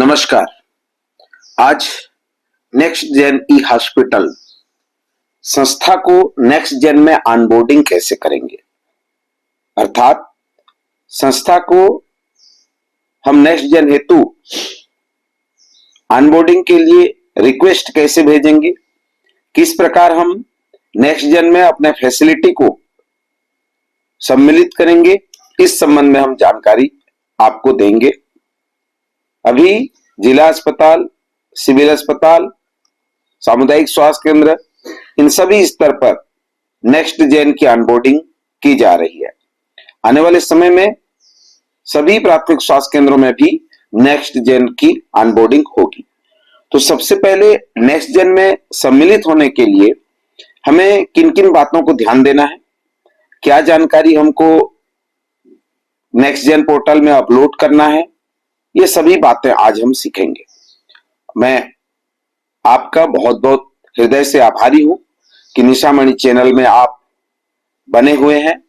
नमस्कार। आज next gen ई hospital संस्था को नेक्स्ट जेन में ऑनबोर्डिंग कैसे करेंगे, अर्थात संस्था को हम नेक्स्ट जेन हेतु ऑनबोर्डिंग के लिए रिक्वेस्ट कैसे भेजेंगे, किस प्रकार हम नेक्स्ट जेन में अपने फैसिलिटी को सम्मिलित करेंगे, इस संबंध में हम जानकारी आपको देंगे। अभी जिला अस्पताल, सिविल अस्पताल, सामुदायिक स्वास्थ्य केंद्र, इन सभी स्तर पर नेक्स्ट जेन की ऑनबोर्डिंग की जा रही है। आने वाले समय में सभी प्राथमिक स्वास्थ्य केंद्रों में भी नेक्स्ट जेन की ऑनबोर्डिंग होगी। तो सबसे पहले नेक्स्ट जेन में सम्मिलित होने के लिए हमें किन किन बातों को ध्यान देना है, क्या जानकारी हमको नेक्स्ट जेन पोर्टल में अपलोड करना है, ये सभी बातें आज हम सीखेंगे। मैं आपका बहुत बहुत हृदय से आभारी हूं कि निशामणि चैनल में आप बने हुए हैं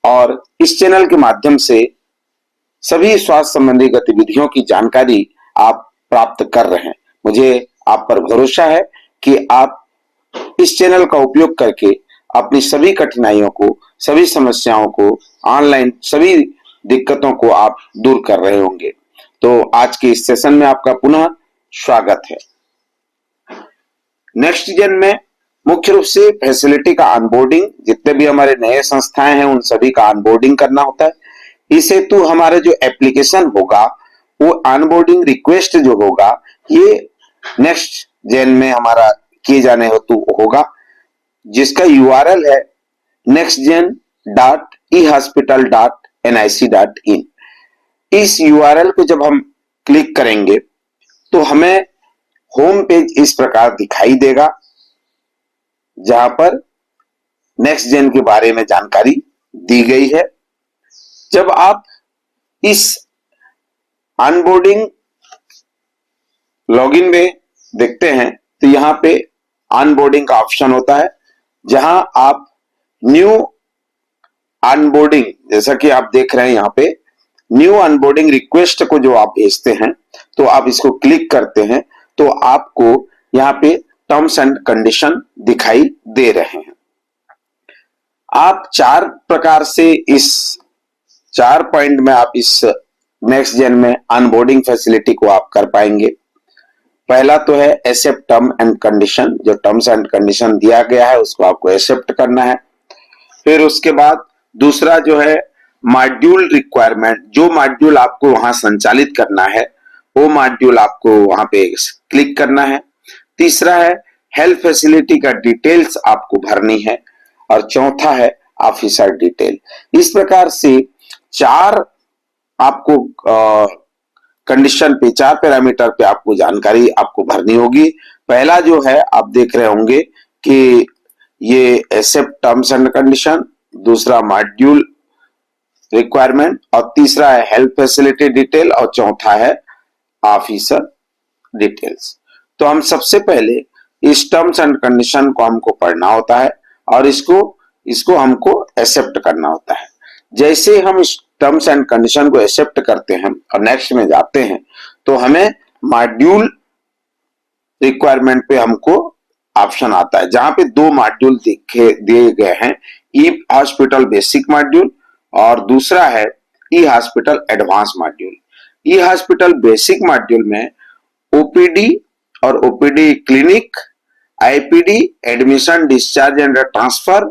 और इस चैनल के माध्यम से सभी स्वास्थ्य संबंधी गतिविधियों की जानकारी आप प्राप्त कर रहे हैं। मुझे आप पर भरोसा है कि आप इस चैनल का उपयोग करके अपनी सभी कठिनाइयों को, सभी समस्याओं को, ऑनलाइन सभी दिक्कतों को आप दूर कर रहे होंगे। तो आज के इस सेशन में आपका पुनः स्वागत है। नेक्स्ट जेन में मुख्य रूप से फैसिलिटी का ऑनबोर्डिंग, जितने भी हमारे नए संस्थाएं हैं उन सभी का ऑनबोर्डिंग करना होता है। इस हेतु हमारा जो एप्लीकेशन होगा वो ऑनबोर्डिंग रिक्वेस्ट जो होगा ये नेक्स्ट जेन में हमारा किए जाने हेतु होगा, जिसका यूआरएल है nextgen.ehospital.nic.in। इस यूआरएल को जब हम क्लिक करेंगे तो हमें होम पेज इस प्रकार दिखाई देगा, जहां पर नेक्स्ट जेन के बारे में जानकारी दी गई है। जब आप इस ऑनबोर्डिंग लॉगिन में देखते हैं तो यहां पे ऑनबोर्डिंग का ऑप्शन होता है, जहां आप न्यू ऑनबोर्डिंग, जैसा कि आप देख रहे हैं यहां पे न्यू ऑनबोर्डिंग रिक्वेस्ट को जो आप भेजते हैं तो आप इसको क्लिक करते हैं तो आपको यहाँ पे टर्म्स एंड कंडीशन दिखाई दे रहे हैं। आप 4 प्रकार से इस 4 पॉइंट में आप इस नेक्स्ट जेन में ऑनबोर्डिंग फैसिलिटी को आप कर पाएंगे। पहला तो है एक्सेप्ट टर्म एंड कंडीशन, जो टर्म्स एंड कंडीशन दिया गया है उसको आपको एक्सेप्ट करना है। फिर उसके बाद दूसरा जो है मॉड्यूल रिक्वायरमेंट, जो मॉड्यूल आपको वहां संचालित करना है वो मॉड्यूल आपको वहां पे क्लिक करना है। तीसरा है हेल्थ फैसिलिटी का डिटेल्स आपको भरनी है और चौथा है ऑफिसर डिटेल। इस प्रकार से 4 आपको कंडीशन पे, 4 पैरामीटर पे आपको जानकारी आपको भरनी होगी। पहला जो है आप देख रहे होंगे कि ये एक्सेप्ट टर्म्स एंड कंडीशन, दूसरा मॉड्यूल रिक्वायरमेंट और तीसरा है हेल्थ फैसिलिटी डिटेल और चौथा है ऑफिसर डिटेल्स। तो हम सबसे पहले इस टर्म्स एंड कंडीशन को हमको पढ़ना होता है और इसको हमको एक्सेप्ट करना होता है। जैसे हम इस टर्म्स एंड कंडीशन को एक्सेप्ट करते हैं और नेक्स्ट में जाते हैं तो हमें मॉड्यूल रिक्वायरमेंट पे हमको ऑप्शन आता है, जहां पे 2 मॉड्यूल दिए गए हैं, ई हॉस्पिटल बेसिक मॉड्यूल और दूसरा है ई हॉस्पिटल एडवांस मॉड्यूल। ई हॉस्पिटल बेसिक मॉड्यूल में ओपीडी और OPD clinic, IPD admission discharge and transfer,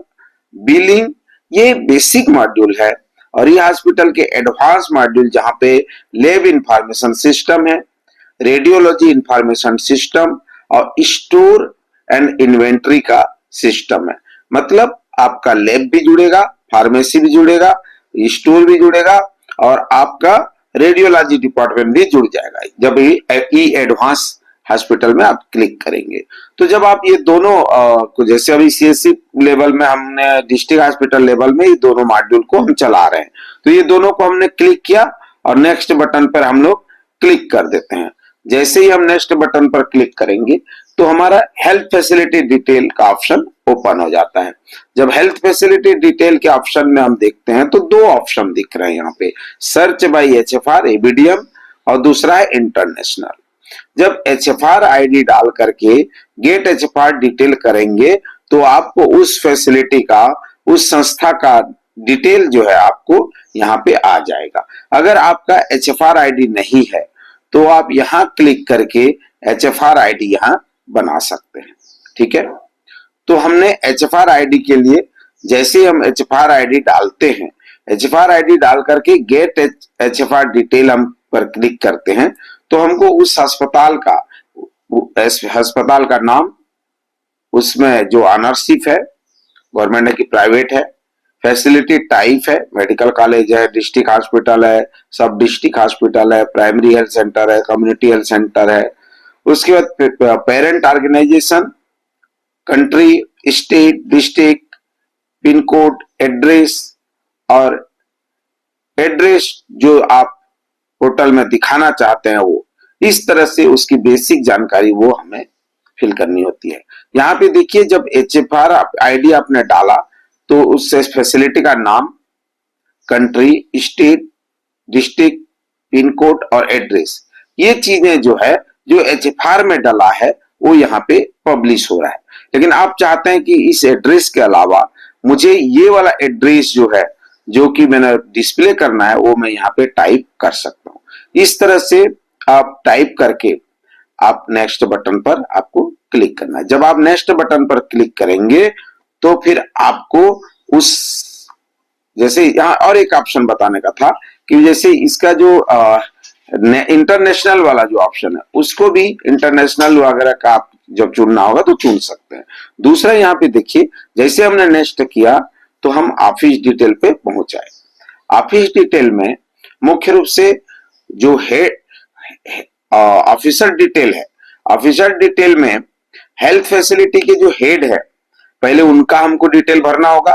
billing, ये बेसिक मॉड्यूल है। और ई हॉस्पिटल के एडवांस मॉड्यूल जहां पे लैब इंफॉर्मेशन सिस्टम है, रेडियोलॉजी इंफॉर्मेशन सिस्टम और स्टोर एंड इन्वेंट्री का सिस्टम है। मतलब आपका लैब भी जुड़ेगा, फार्मेसी भी जुड़ेगा, स्टोर भी जुड़ेगा और आपका रेडियोलॉजी डिपार्टमेंट भी जुड़ जाएगा जब ई एडवांस हॉस्पिटल में आप क्लिक करेंगे। तो जब आप ये दोनों जैसे अभी सीएससी लेवल में हमने डिस्ट्रिक्ट हॉस्पिटल लेवल में ये दोनों मॉड्यूल को हम चला रहे हैं, तो ये दोनों को हमने क्लिक किया और नेक्स्ट बटन पर हम लोग क्लिक कर देते हैं। जैसे ही हम नेक्स्ट बटन पर क्लिक करेंगे तो हमारा हेल्थ फैसिलिटी डिटेल का ऑप्शन ओपन हो जाता है। जब हेल्थ फैसिलिटी डिटेल के ऑप्शन में हम देखते हैं तो 2 ऑप्शन दिख रहे हैं यहाँ पे, सर्च बाय एचएफआर एबीडीएम और दूसरा है इंटरनेशनल। जब HFR आईडी डाल करके गेट HFR डिटेल करेंगे तो आपको उस फैसिलिटी का, उस संस्था का डिटेल जो है आपको यहाँ पे आ जाएगा। अगर आपका HFR आईडी नहीं है तो आप यहाँ क्लिक करके HFR आईडी यहाँ बना सकते हैं। ठीक है, तो हमने HFR आईडी के लिए जैसे हम HFR आईडी डालते हैं, HFR आईडी डाल करके गेट HFR डिटेल हम पर क्लिक करते हैं तो हमको उस अस्पताल का नाम, उसमें जो ऑनरशिप है गवर्नमेंट है कि प्राइवेट है, फैसिलिटी टाइप है, मेडिकल कॉलेज है, डिस्ट्रिक्ट हॉस्पिटल है, सब डिस्ट्रिक्ट हॉस्पिटल है, प्राइमरी हेल्थ सेंटर है, कम्युनिटी हेल्थ सेंटर है। उसके बाद parent organisation, country, state, district, pin code, address, और एड्रेस जो आप पोर्टल में दिखाना चाहते हैं वो, इस तरह से उसकी बेसिक जानकारी वो हमें फिल करनी होती है। यहाँ पे देखिए जब HFR आईडी आपने डाला तो उससे फैसिलिटी का नाम, country, state, district, pin code और एड्रेस, ये चीजें जो है जो HFR में डाला है वो यहाँ पे पब्लिश हो रहा है। लेकिन आप चाहते हैं कि इस एड्रेस के अलावा मुझे ये वाला एड्रेस जो है जो कि मैंने डिस्प्ले करना है वो मैं यहाँ पे टाइप कर सकता हूँ। इस तरह से आप टाइप करके आप नेक्स्ट बटन पर आपको क्लिक करना है। जब आप नेक्स्ट बटन पर क्लिक करेंगे तो फिर आपको उस, जैसे यहाँ और एक ऑप्शन बताने का था कि जैसे इसका जो इंटरनेशनल वाला जो ऑप्शन है उसको भी इंटरनेशनल वगैरह का आप जब चुनना होगा तो चुन सकते हैं। दूसरा यहाँ पे देखिए जैसे हमने नेक्स्ट किया तो हम ऑफिस डिटेल पे पहुंच जाए। ऑफिस डिटेल में मुख्य रूप से जो है ऑफिसर डिटेल है, ऑफिसर डिटेल में हेल्थ फैसिलिटी के जो हेड है पहले उनका हमको डिटेल भरना होगा,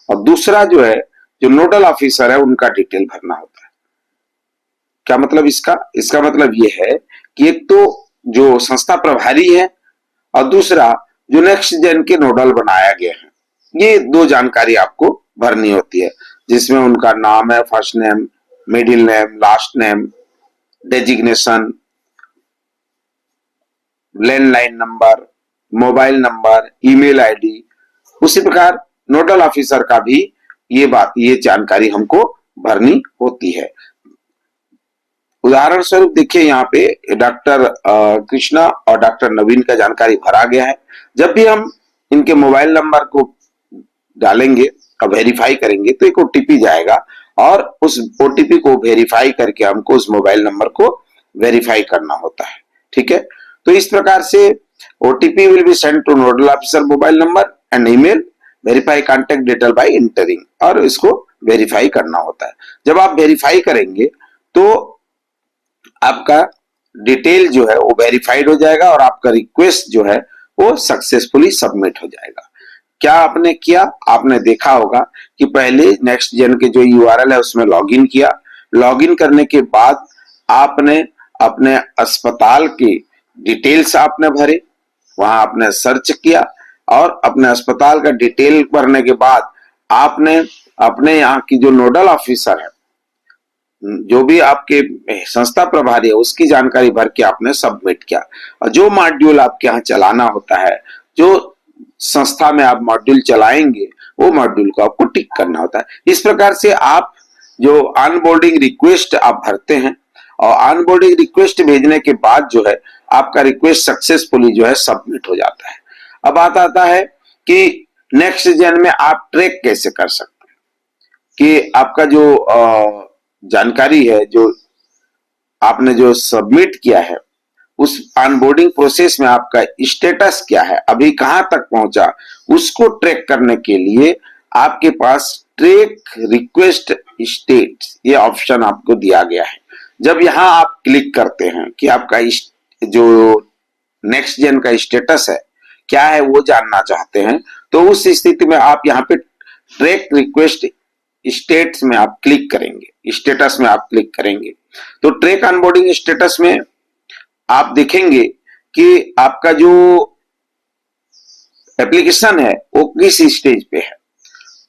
और दूसरा जो है जो नोडल ऑफिसर है उनका डिटेल भरना होता है। क्या मतलब इसका मतलब ये है कि एक तो जो संस्था प्रभारी है और दूसरा जो नेक्स्ट जेन के नोडल बनाया गया है, ये दो जानकारी आपको भरनी होती है जिसमें उनका नाम है, first name, middle name, last name, designation, landline number, mobile number, email ID. उसी प्रकार नोडल ऑफिसर का भी ये जानकारी हमको भरनी होती है। उदाहरण स्वरूप देखिए यहाँ पे डॉक्टर कृष्णा और डॉक्टर नवीन का जानकारी भरा गया है। जब भी हम इनके मोबाइल नंबर को डालेंगे और वेरीफाई करेंगे तो एक ओटीपी जाएगा और उस ओटीपी को वेरीफाई करके हमको उस मोबाइल नंबर को वेरीफाई करना होता है। ठीक है, तो इस प्रकार से OTP will be sent to nodal officer mobile number and email, verify contact detail by entering, और इसको वेरीफाई करना होता है। जब आप वेरीफाई करेंगे तो आपका डिटेल जो है वो वेरीफाइड हो जाएगा और आपका रिक्वेस्ट जो है वो सक्सेसफुली सबमिट हो जाएगा। क्या आपने किया, आपने देखा होगा कि पहले नेक्स्ट जेन के जो URL है उसमें लॉगिन किया, लॉगिन करने के बाद आपने अपने अस्पताल की डिटेल्स आपने भरे, वहां आपने सर्च किया और अपने अस्पताल का डिटेल भरने के बाद आपने अपने यहाँ की जो नोडल ऑफिसर है, जो भी आपके संस्था प्रभारी है, उसकी जानकारी भर के आपने सबमिट किया। और जो मॉड्यूल आपके यहाँ चलाना होता है, जो संस्था में आप मॉड्यूल चलाएंगे वो मॉड्यूल को आपको टिक करना होता है। इस प्रकार से आप जो ऑनबोर्डिंग रिक्वेस्ट आप भरते हैं और ऑनबोर्डिंग रिक्वेस्ट भेजने के बाद जो है आपका रिक्वेस्ट सक्सेसफुली जो है सबमिट हो जाता है। अब बात आता है कि नेक्स्ट जेन में आप ट्रैक कैसे कर सकते हैं कि आपका जो जानकारी है, जो आपने जो सबमिट किया है, उस ऑनबोर्डिंग प्रोसेस में आपका स्टेटस क्या है, अभी कहां तक पहुंचा, उसको ट्रैक करने के लिए आपके पास ट्रैक रिक्वेस्ट स्टेट ये ऑप्शन आपको दिया गया है। जब यहां आप क्लिक करते हैं कि आपका जो नेक्स्ट जेन का स्टेटस है क्या है वो जानना चाहते हैं, तो उस स्थिति में आप यहाँ पे ट्रैक रिक्वेस्ट स्टेट्स में आप क्लिक करेंगे, स्टेटस में आप क्लिक करेंगे तो ट्रैक ऑनबोर्डिंग स्टेटस में आप देखेंगे कि आपका जो एप्लीकेशन है वो किस स्टेज पे है।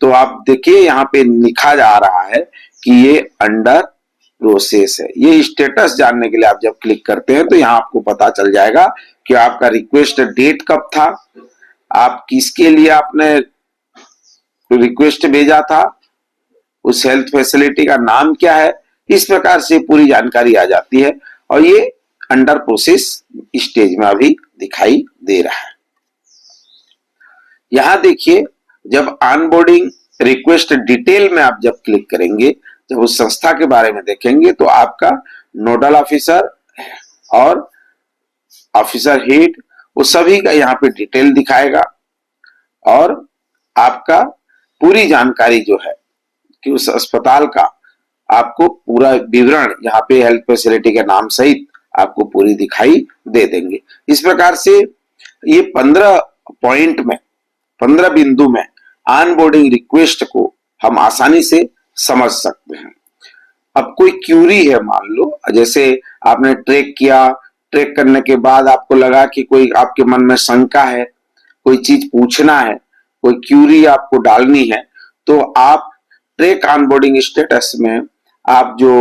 तो आप देखिए यहाँ पे लिखा जा रहा है कि ये अंडर प्रोसेस है। ये स्टेटस जानने के लिए आप जब क्लिक करते हैं तो यहाँ आपको पता चल जाएगा कि आपका रिक्वेस्ट डेट कब था, आप किसके लिए आपने रिक्वेस्ट भेजा था, उस हेल्थ फैसिलिटी का नाम क्या है, इस प्रकार से पूरी जानकारी आ जाती है और ये अंडर प्रोसेस स्टेज में अभी दिखाई दे रहा है। यहां देखिए, जब ऑनबोर्डिंग रिक्वेस्ट डिटेल में आप जब क्लिक करेंगे, जब उस संस्था के बारे में देखेंगे तो आपका नोडल ऑफिसर और ऑफिसर हेड वो सभी का यहाँ पे डिटेल दिखाएगा और आपका पूरी जानकारी जो है कि उस अस्पताल का आपको पूरा विवरण यहाँ पे हेल्थ फैसिलिटी के नाम सहित आपको पूरी दिखाई दे देंगे। इस प्रकार से ये 15 पॉइंट में, 15 बिंदु में ऑनबोर्डिंग रिक्वेस्ट को हम आसानी से समझ सकते हैं। अब कोई क्यूरी है, मान लो जैसे आपने ट्रैक किया, ट्रैक करने के बाद आपको लगा कि कोई आपके मन में शंका है, कोई चीज पूछना है, कोई क्यूरी आपको डालनी है, तो आप ट्रैक ऑनबोर्डिंग स्टेटस में आप जो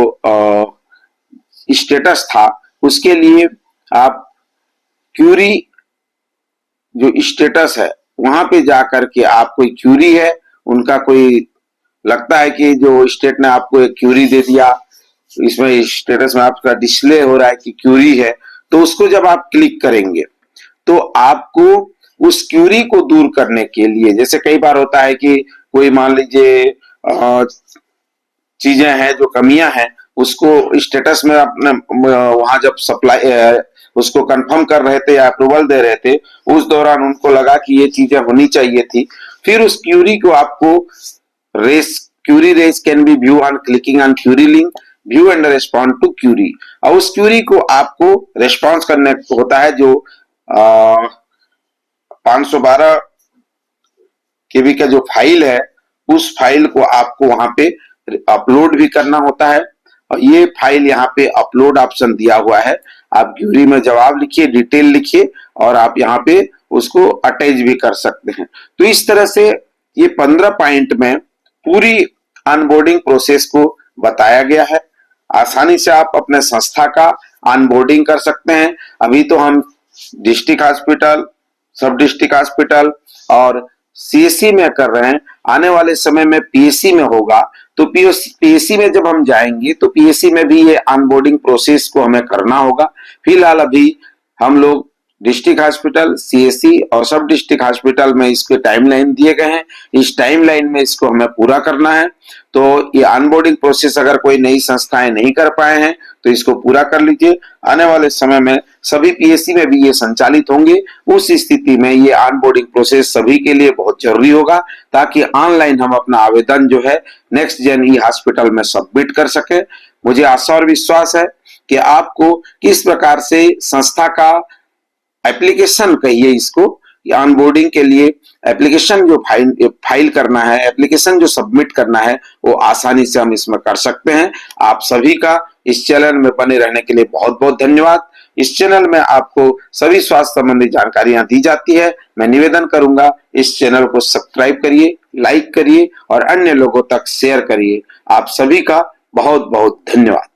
स्टेटस था उसके लिए आप क्यूरी जो स्टेटस है वहां पे जाकर के आप कोई क्यूरी है, उनका कोई लगता है कि जो स्टेट ने आपको एक क्यूरी दे दिया, इसमें स्टेटस में आपका डिस्प्ले हो रहा है कि क्यूरी है, तो उसको जब आप क्लिक करेंगे तो आपको उस क्यूरी को दूर करने के लिए, जैसे कई बार होता है कि कोई मान लीजिए चीजें हैं जो कमियां हैं उसको स्टेटस में अपने वहां जब सप्लाई उसको कंफर्म कर रहे थे या अप्रूवल दे रहे थे, उस दौरान उनको लगा कि ये चीजें होनी चाहिए थी, फिर उस क्यूरी को आपको query raise can be view on clicking on query link, view and respond to query, और उस क्यूरी को आपको रेस्पॉन्स करने होता है। जो 512 केबी का जो फाइल है उस फाइल को आपको वहां पे अपलोड भी करना होता है और ये फाइल यहाँ पे अपलोड ऑप्शन दिया हुआ है। आप क्यूरी में जवाब लिखिए, डिटेल लिखिए और आप यहाँ पे उसको अटैच भी कर सकते हैं। तो इस तरह से ये 15 पॉइंट में पूरी ऑनबोर्डिंग प्रोसेस को बताया गया है। आसानी से आप अपने संस्था का ऑनबोर्डिंग कर सकते हैं। अभी तो हम डिस्ट्रिक्ट हॉस्पिटल, सब डिस्ट्रिक्ट हॉस्पिटल और सीएससी में कर रहे हैं, आने वाले समय में पीएससी में होगा, तो पीएससी में जब हम जाएंगे तो पीएससी में भी ये ऑनबोर्डिंग प्रोसेस को हमें करना होगा। फिलहाल अभी हम लोग डिस्ट्रिक्ट हॉस्पिटल, सीएससी और सब डिस्ट्रिक्ट हॉस्पिटल में इसके टाइमलाइन दिए गए हैं, इस टाइमलाइन में इसको हमें पूरा करना है। तो ये ऑनबोर्डिंग प्रोसेस अगर कोई नई संस्थाएं नहीं कर पाए हैं तो इसको पूरा कर लीजिए। आने वाले समय में सभी पीएससी में भी ये संचालित होंगे। उस स्थिति में ये ऑनबोर्डिंग प्रोसेस सभी के लिए बहुत जरूरी होगा ताकि ऑनलाइन हम अपना आवेदन जो है नेक्स्ट जेन ई हॉस्पिटल में सबमिट कर सके। मुझे आशा और विश्वास है कि आपको किस प्रकार से संस्था का एप्लीकेशन कहिए इसको, ऑनबोर्डिंग के लिए एप्लीकेशन जो फाइल करना है, एप्लीकेशन जो सबमिट करना है, वो आसानी से हम इसमें कर सकते हैं। आप सभी का इस चैनल में बने रहने के लिए बहुत बहुत धन्यवाद। इस चैनल में आपको सभी स्वास्थ्य संबंधी जानकारियां दी जाती है। मैं निवेदन करूंगा इस चैनल को सब्सक्राइब करिए, लाइक करिए और अन्य लोगों तक शेयर करिए। आप सभी का बहुत बहुत धन्यवाद।